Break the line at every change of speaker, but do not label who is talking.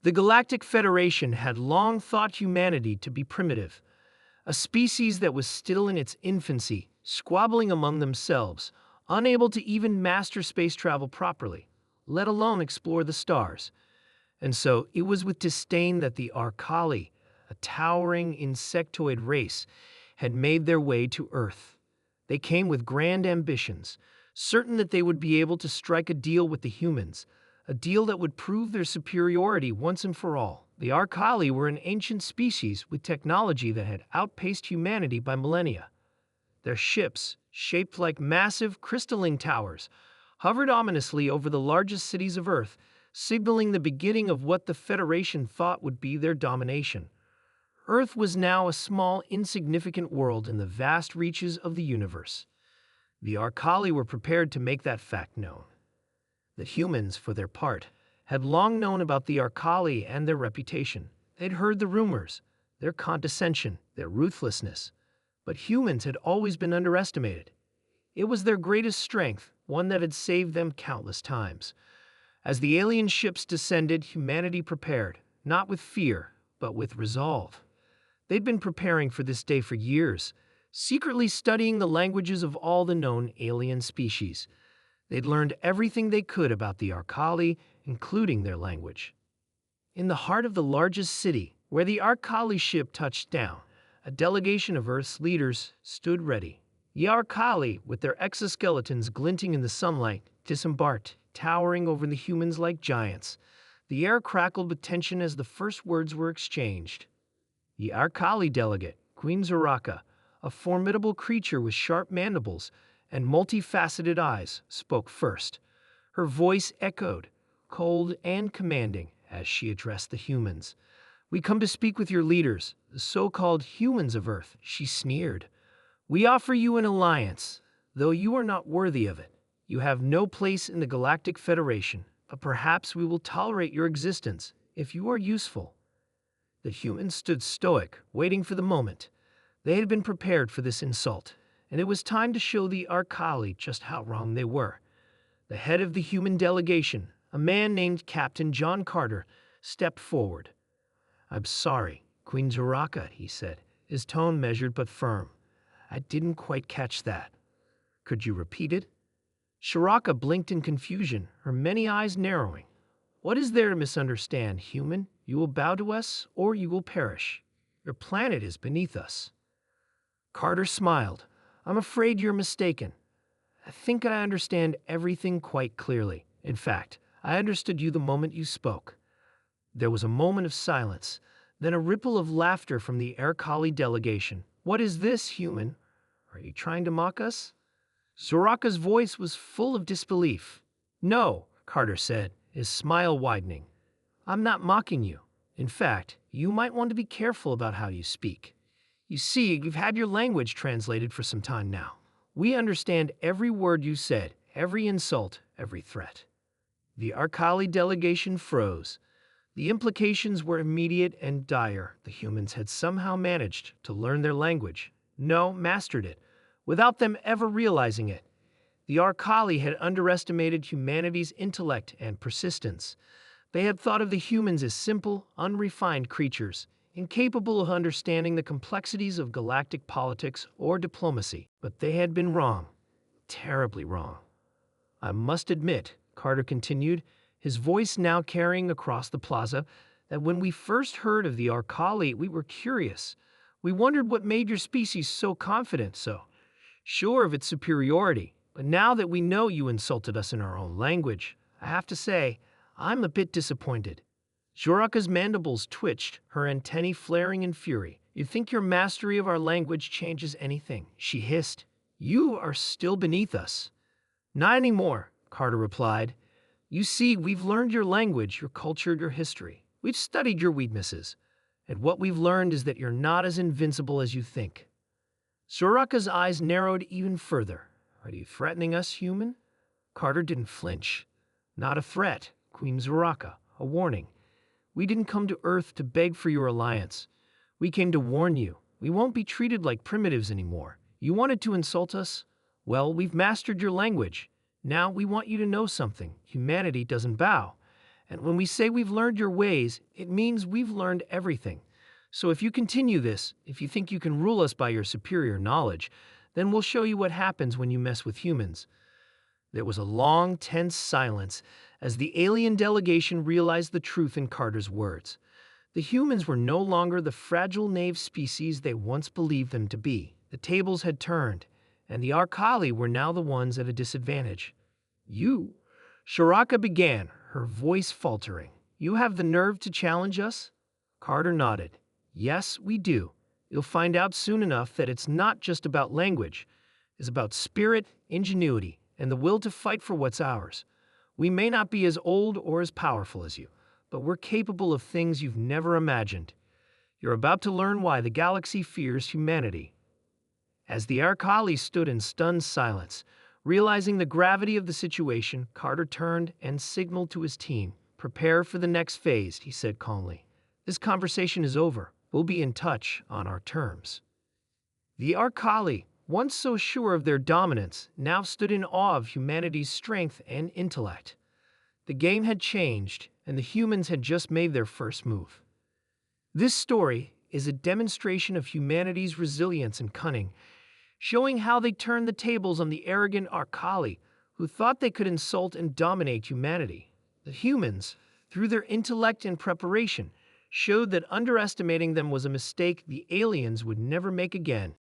The Galactic Federation had long thought humanity to be primitive, a species that was still in its infancy, squabbling among themselves, unable to even master space travel properly, let alone explore the stars. And so it was with disdain that the Arcali, a towering insectoid race, had made their way to Earth. They came with grand ambitions, certain that they would be able to strike a deal with the humans, a deal that would prove their superiority once and for all. The Arcali were an ancient species with technology that had outpaced humanity by millennia. Their ships, shaped like massive crystalline towers, hovered ominously over the largest cities of Earth, signaling the beginning of what the Federation thought would be their domination. Earth was now a small, insignificant world in the vast reaches of the universe. The Arcali were prepared to make that fact known. The humans, for their part, had long known about the Arcali and their reputation. They'd heard the rumors, their condescension, their ruthlessness. But humans had always been underestimated. It was their greatest strength, one that had saved them countless times. As the alien ships descended, humanity prepared, not with fear, but with resolve. They'd been preparing for this day for years, secretly studying the languages of all the known alien species. They'd learned everything they could about the Arcali, including their language. In the heart of the largest city, where the Arcali ship touched down, a delegation of Earth's leaders stood ready. The Arcali, with their exoskeletons glinting in the sunlight, disembarked, towering over the humans like giants. The air crackled with tension as the first words were exchanged. The Arcali delegate, Queen Zoraka, a formidable creature with sharp mandibles and multifaceted eyes, spoke first. Her voice echoed, cold and commanding, as she addressed the humans. "We come to speak with your leaders, the so-called humans of Earth," she sneered. "We offer you an alliance, though you are not worthy of it. You have no place in the Galactic Federation, but perhaps we will tolerate your existence if you are useful." The humans stood stoic, waiting for the moment. They had been prepared for this insult, and it was time to show the Arcali just how wrong they were. The head of the human delegation, a man named Captain John Carter, stepped forward. "I'm sorry, Queen Zoraka," he said, his tone measured but firm. "I didn't quite catch that. Could you repeat it?" Zoraka blinked in confusion, her many eyes narrowing. "What is there to misunderstand, human? You will bow to us, or you will perish. Your planet is beneath us." Carter smiled. "I'm afraid you're mistaken. I think I understand everything quite clearly. In fact, I understood you the moment you spoke." There was a moment of silence, then a ripple of laughter from the Arcali delegation. "What is this, human? Are you trying to mock us?" Zoraka's voice was full of disbelief. "No," Carter said, his smile widening. "I'm not mocking you. In fact, you might want to be careful about how you speak. You see, you've had your language translated for some time now. We understand every word you said, every insult, every threat." The Arcali delegation froze. The implications were immediate and dire. The humans had somehow managed to learn their language. No, mastered it, without them ever realizing it. The Arcali had underestimated humanity's intellect and persistence. They had thought of the humans as simple, unrefined creatures, incapable of understanding the complexities of galactic politics or diplomacy. But they had been wrong, terribly wrong. "I must admit," Carter continued, his voice now carrying across the plaza, "that when we first heard of the Arcali, we were curious. We wondered what made your species so confident, so sure of its superiority. But now that we know you insulted us in our own language, I have to say, I'm a bit disappointed." Zoraka's mandibles twitched, her antennae flaring in fury. "You think your mastery of our language changes anything?" she hissed. "You are still beneath us." "Not anymore," Carter replied. "You see, we've learned your language, your culture, your history. We've studied your weaknesses. And what we've learned is that you're not as invincible as you think." Zoraka's eyes narrowed even further. "Are you threatening us, human?" Carter didn't flinch. "Not a threat, Queen Zoraka, a warning. We didn't come to Earth to beg for your alliance. We came to warn you. We won't be treated like primitives anymore. You wanted to insult us? Well, we've mastered your language. Now we want you to know something. Humanity doesn't bow. And when we say we've learned your ways, it means we've learned everything. So if you continue this, if you think you can rule us by your superior knowledge, then we'll show you what happens when you mess with humans." There was a long, tense silence as the alien delegation realized the truth in Carter's words. The humans were no longer the fragile knave species they once believed them to be. The tables had turned, and the Arcali were now the ones at a disadvantage. "You," Sharaka began, her voice faltering. "You have the nerve to challenge us?" Carter nodded. "Yes, we do. You'll find out soon enough that it's not just about language. It's about spirit, ingenuity, and the will to fight for what's ours. We may not be as old or as powerful as you, but we're capable of things you've never imagined. You're about to learn why the galaxy fears humanity." As the Arcali stood in stunned silence, realizing the gravity of the situation, Carter turned and signaled to his team. "Prepare for the next phase," he said calmly. "This conversation is over. We'll be in touch on our terms." The Arcali, once so sure of their dominance, now stood in awe of humanity's strength and intellect. The game had changed, and the humans had just made their first move. This story is a demonstration of humanity's resilience and cunning, showing how they turned the tables on the arrogant Arcali, who thought they could insult and dominate humanity. The humans, through their intellect and preparation, showed that underestimating them was a mistake the aliens would never make again.